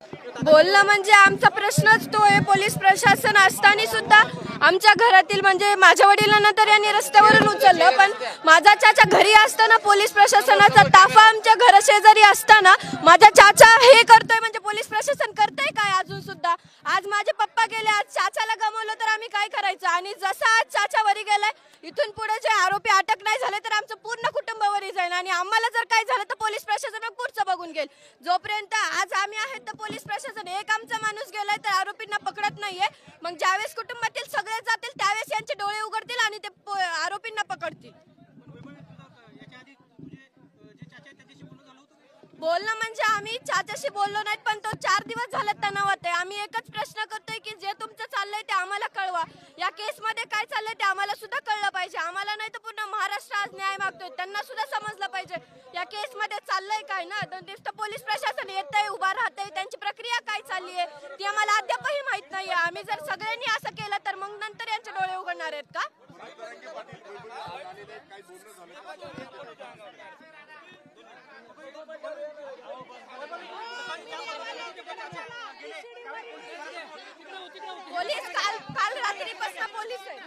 बोलणं म्हणजे आमचा प्रश्नच तो आहे। पोलीस प्रशासन असताना सुद्धा आमच्या घरातील म्हणजे माझ्या वडिलांना तर यांनी रस्त्यावरून उचललं, पण माझा चाचा घरी असताना पोलीस प्रशासनाचा ताफा आमच्या घराशेजारी असताना माझा चाचा हे करतोय म्हणजे पोलीस प्रशासन करतंय काय अजून सुद्धा? आज माझे पप्पा गेले, आज चाचाला गमावलं तर आम्ही काय करायचं? आणि जसा आज चाचा वरी गेलाय, इथून पुढे जे आरोपी अटक नाही झाले तर आमचं पूर्ण कुटुंब वरी जाईल आणि आम्हाला जर काय झालं तर पोलीस प्रशासन पुढचं बघून घेईल। जोपर्यंत आज आम्ही आहेत तर पोलीस प्रशासन एक आमचा माणूस गेलाय तर आरोपींना पकडत नाहीये, मग ज्यावेळेस कुटुंबातील सगळे जातील त्यावेळेस यांचे डोळे उघडतील आणि ते आरोपींना पकडतील। बोलणं म्हणजे आम्ही चाचाशी बोललो नाहीत, पण तो 4 दिवस झाले तणावात आहे। आम्ही एकच प्रश्न करतोय की जे तुमचं चाललंय ते आम्हाला कळवा, या केस मध्ये काय चाललंय ते आम्हाला सुद्धा कळलं पाहिजे। आम्हाला नाही तर पूर्ण महाराष्ट्र आज न्याय मागतोय, त्यांना सुद्धा समजलं पाहिजे या केस मध्ये चाललंय काय ना। नुसतं पोलीस प्रशासन येतंय, उभा राहतंय, त्यांची प्रक्रिया काय चालली आहे ती आम्हाला अद्यापही माहित नाहीये। आम्ही जर सगळ्यांनी असं केलं तर मग नंतर यांचे डोळे उघडणार आहेत का? पोलीस काल रात्रीपासून पोलीस आहे।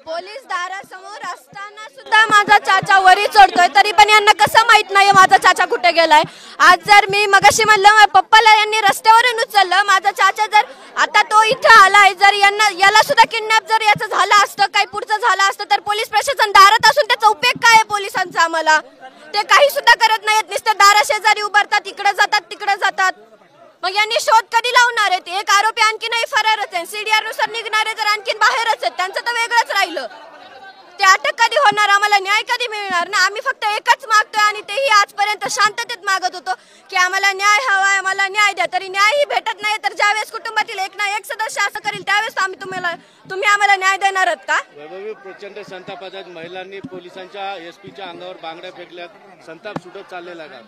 पोलीस दारासमोर असताना सुद्धा माझा चाचा वरी चढतोय, तरी पण यांना कसं माहित नाही माझा चाचा कुठे गेलाय? आज जर मी मगाशी म्हणलं पप्पाला यांनी रस्त्यावरून उचललं, माझा चाचा जर आता तो इथं आलाय, जर याला सुद्धा किडनॅप जर याचं झालं असतं, काही पुढचं झालं असतं तर पोलीस प्रशासन दारात असून त्याचा उपयोग काय आहे पोलिसांचा? आम्हाला ते काही सुद्धा करत नाहीत, नुसतं दाराशेजारी उभारतात, इकडे जातात तिकडे जातात। मग यांनी शोध कधी लावणार आहेत? एक आरोपी आणखीनही फरारच आहे, सीडीआर नुसार निघणारे तर आणखीन बाहेरच आहेत, त्यांचं तर वेगळंच राहिलं। ते अटक कधी होणार? आम्हाला न्याय कधी मिळणार ना? आम्ही फक्त एकच मागतोय आणि तेही आजपर्यंत शांततेत मागत होतो की आम्हाला न्याय हवाय, आम्हाला न्याय द्या, तरी न्यायही भेटत नाही। तर ज्यावेळेस कुटुंबातील एक ना एक सदस्य असं करेल त्यावेळेस तुम्ही आम्हाला न्याय देणार आहात का? वैभवी प्रचंड संतापात आहेत। महिलांनी पोलिसांच्या एसपीच्या अंगावर बांगड्या फेकल्यात, संताप सुटत चाललेला का?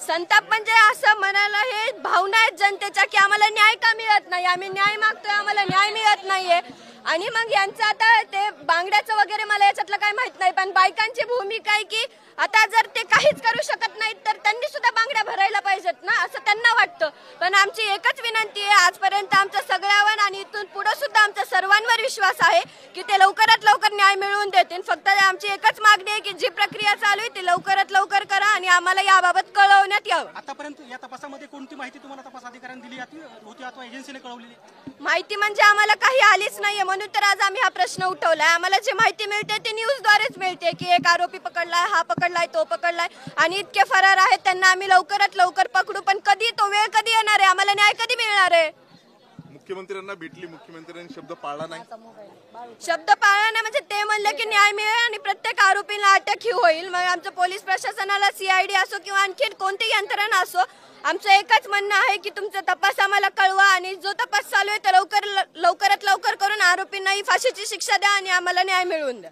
संताप म्हणजे असं म्हणायला हे भावना आहेत जनतेच्या की आम्हाला न्याय का मिळत नाही, आम्ही न्याय मागतोय, आम्हाला न्याय मिळत नाहीये। आणि मग यांचं आता ते बांगड्याचं वगैरे मला याच्यातलं काय माहित नाही, पण बायकांची भूमिका आहे की आता जर ते काहीच करू शकत नाहीत तर त्यांनी सुद्धा बांगड्या भरायला पाहिजेत ना, असं त्यांना वाटतं। पण आमची एकच विनंती आहे, आजपर्यंत आमचं सगळ्यावर आणि इथून पुढे सुद्धा आमचा सर्वांवर विश्वास आहे की ते लवकरात लवकर न्याय मिळवून देतील। फक्त आमची एकच मागणी आहे की जी प्रक्रिया चालू आहे ती लवकरात लवकर करा आणि आम्हाला याबाबत कळवण्यात यावं। आतापर्यंत या तपासामध्ये कोणती माहिती तुम्हाला तपास अधिकाऱ्यांनी दिली होती अथवा एजन्सीने कळवलेली? माहिती म्हणजे आम्हाला काही आलीच नाहीये, म्हणून तर आज आम्ही हा प्रश्न उठवलाय। आम्हाला जी माहिती मिळते ती न्यूजद्वारेच मिळते की एक आरोपी पकडलाय, हा पकडलाय, तो पकडलाय आणि इतके फरार आहेत, त्यांना आम्ही लवकरात लवकर पकडू। पण कधी तो वेळ कधी येणार आहे? आम्हाला न्याय कधी मिळणार आहे? मुख्यमंत्र्यांना भेटली, मुख्यमंत्र्यांनी शब्द पाळला नाही। शब्द पाळला नाही म्हणजे ते म्हणले की न्याय मिळेल आणि प्रत्येक आरोपीला अटक ही होईल। मग आमचं पोलीस प्रशासनाला सीआयडी असो किंवा आणखी कोणती यंत्रणा असो, आमचं एकच म्हणणं आहे की तुमचा तपास आम्हाला कळवा आणि जो तपास चालू आहे तो लवकरात लवकर करून आरोपींनाही फाशीची शिक्षा द्या आणि आम्हाला न्याय मिळवून द्या।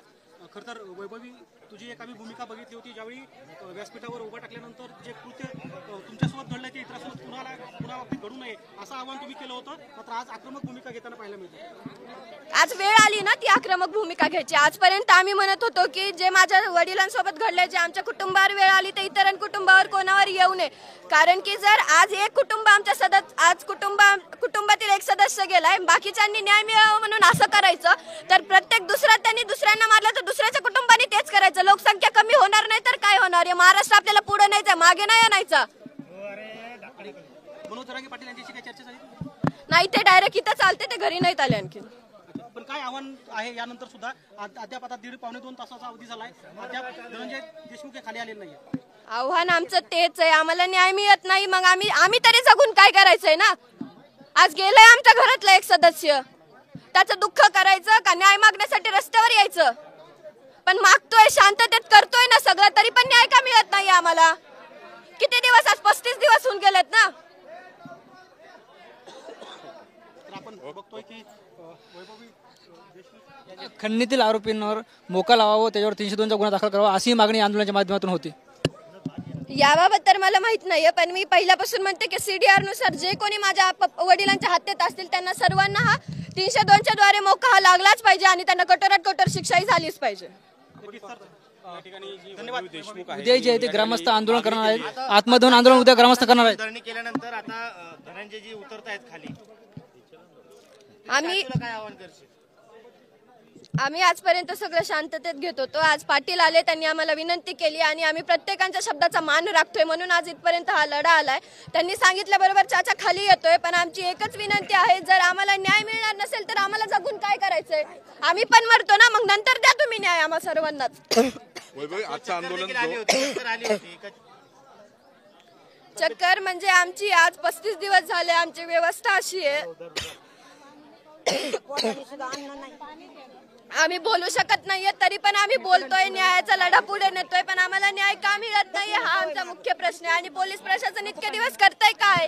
खरं तर वैभवी तुझी एक आम्ही भूमिका बघितली होती, ज्यावेळी व्यासपीठावर उभं टाकल्यानंतर जे कृत्य तुमच्यासोबत घडलं ते इतरांसोबत कुणाबाबतीत घडू नये असं आवाहन तुम्ही केलं होतं, मात्र आज आक्रमक भूमिका घेताना पाहायला मिळते। आज वेळ आली ना ती आक्रमक भूमिका घ्यायची। आजपर्यंत आम्ही म्हणत होतो की जे माझ्या वडिलांसोबत घडले, जे आमच्या कुटुंबावर वेळ आली ते इतर कुटुंबावर कोणावर येऊ नये। कारण की जर आज एक कुटुंब आज कुटुंबातील एक सदस्य गेलाय, बाकीच्यांनी न्याय मिळावा म्हणून असं करायचं तर प्रत्येक त्यांनी दुसऱ्यांना मारलं तर दुसऱ्याच्या कुटुंबाने तेच करायचं। लोकसंख्या कमी होणार नाही तर काय होणार आहे? महाराष्ट्र आपल्याला पुढे न्यायचं, मागे नाही आणायचा। मनोज जरांगे पाटील यांच्याशी काय चर्चा झाली? नाही, ते डायरेक्ट इथं चालते, ते घरी नाहीत आले आणखी। पण काय आव्हान आहे यानंतर सुद्धा? अद्याप आता 1.5-2 तासाचा अवधी झालाय, अद्याप धनंजय देशमुख हे खाली आलेले नाहीये। आव्हान आमचं तेच आहे, आम्हाला न्याय मिळत नाही, मग आम्ही तरी जगून काय करायचंय ना? आज गेलंय आमच्या घरातलं एक सदस्य, त्याचं दुःख करायचं का न्याय मागण्यासाठी रस्त्यावर यायचं? पण मागतोय, शांततेत करतोय ना सगळं, तरी पण न्याय का मिळत नाही आम्हाला? किती दिवस? आज 35 दिवस होऊन गेलेत ना। आपण बघतोय की खंडणीतील आरोपींवर मोका लावावं, त्याच्यावर 302चा गुन्हा दाखल करावा अशी मागणी आंदोलनाच्या माध्यमातून होती। याबाबत तर मला माहित नाहीये, पण मी पहिल्यापासून म्हणते की CDR नुसार जे कोणी माझ्या वडिलांच्या हत्येत असतील त्यांना सर्वांना हा 302च्या द्वारे मोका हा लागलाच पाहिजे आणि त्यांना कठोरात कठोर शिक्षाही झालीच पाहिजे. उद्या जे आहे ते ग्रामस्थ आंदोलन करणार आहेत. आत्मदहन आंदोलन उद्या ग्रामस्थ करणार आहेत. धरणी केल्यानंतर आता धनंजयजी उतरतायत खाली, आम्ही तुला काय आवाहन करशील? आम्ही आजपर्यंत सगळं शांततेत घेत होतो. आज पाटील आले, त्यांनी आम्हाला विनंती केली आणि आम्ही प्रत्येकाच्या शब्दाचा मान राखतोय, म्हणून आज इथपर्यंत हा लढा आलाय. त्यांनी सांगितल्याबरोबर चाचा खाली येतोय, पण आमची एकच विनंती आहे, जर आम्हाला न्याय मिळणार नसेल तर आम्हाला जगून काय करायचंय? आम्ही पण मरतो ना, मग नंतर द्या तुम्ही न्याय आम्हा सर्वांनाच. वैभवी, आजचं आंदोलन देखील आली होती, नंतर आली होती. चक्कर म्हणजे आमची आज 35 दिवस झाले. आमची व्यवस्था अशी आहे, आम्ही बोलू शकत नाहीये, तरी पण आम्ही बोलतोय, न्यायाचा लढा पुढे नेतोय, पण आम्हाला न्याय का मिळत नाहीये हा आमचा मुख्य प्रश्न आहे. आणि पोलीस प्रशासन इतके दिवस करतंय काय?